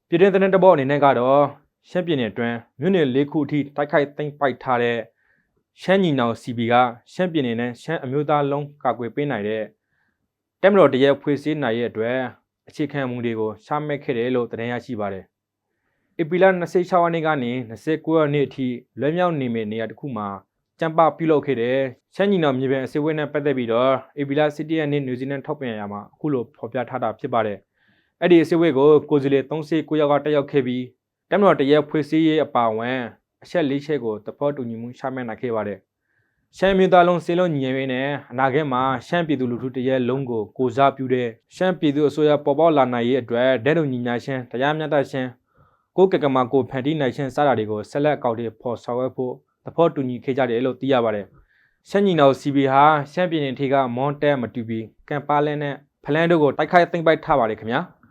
ပြည်တွင်းသတင်းတဘောအနေနဲ့ကတော့ရှမ်းပြည်နယ်အတွင်းမြို့နယ်၄ခုအထိတိုက်ခိုက်သိမ်းပိုက်ထားတဲ့ရှမ်းညီနောင် CB ကရှမ်းပြည်နယ်နဲ့ရှမ်းအမျိုးသားလုံးကာကွယ်ပေးနိုင်တဲ့တက်မတော်တရက်ဖွဲ့စည်းနိုင်ရဲ့အတွက်အခြေခံမူတွေကိုရှာမဲ့ခဲ့တယ်လို့သတင်းရရှိပါတယ်။ဧပြီလ26ရက်နေ့ကနေ29ရက်နေ့အထိလွှဲမြောက်နေမယ့်နေရာတစ်ခုမှာကျန်းပပြုလုပ်ခဲ့တဲ့ရှမ်းညီနောင်မြေပြင်အစည်းအဝေးနဲ့ပတ်သက်ပြီးတော့ဧပြီလ17ရက်နေ့နယူးဇီလန်ထောက်ပြန်ရမှာအခုလိုဖော်ပြထားတာဖြစ်ပါတယ်။အဲ့ဒီအစည်းအဝေးကိုကိုယ်စားလှယ်39ယောက်ကတက်ရောက်ခဲ့ပြီးတက်မတော်တရက်ဖွဲ့စည်းရေးအပါအဝင်အချက်၄ချက်ကိုသဘောတူညီမှုရှာမဲ့နိုင်ခဲ့ပါတယ်။ရှမ်းမျိုးသားလုံးစေလုံးညီညွတ်ရေးနဲ့အနာဂတ်မှာရှမ်းပြည်သူလူထုတရက်လုံးကိုကိုစားပြုတဲ့ရှမ်းပြည်သူအစိုးရပေါ်ပေါက်လာနိုင်ရေးအတွက်ဒဲ့လုံညီညာရှင်တရားမျှတရှင်ကိုကကမာကိုဖန်တီးနိုင်ရှင်စတာတွေကိုဆက်လက်အကောက်တွေဖော်ဆောင်ရွက်ဖို့သဘောတူညီခဲ့ကြတယ်လို့သိရပါတယ်။ရှမ်းညီနောင် CB ဟာရှမ်းပြည်နယ်ထိကမွန်တဲမတူပြီးကမ်ပါလင်းနဲ့ဖလန်တို့ကိုတိုက်ခိုက်သိမ်းပိုက်ထားပါတယ်ခင်ဗျာ။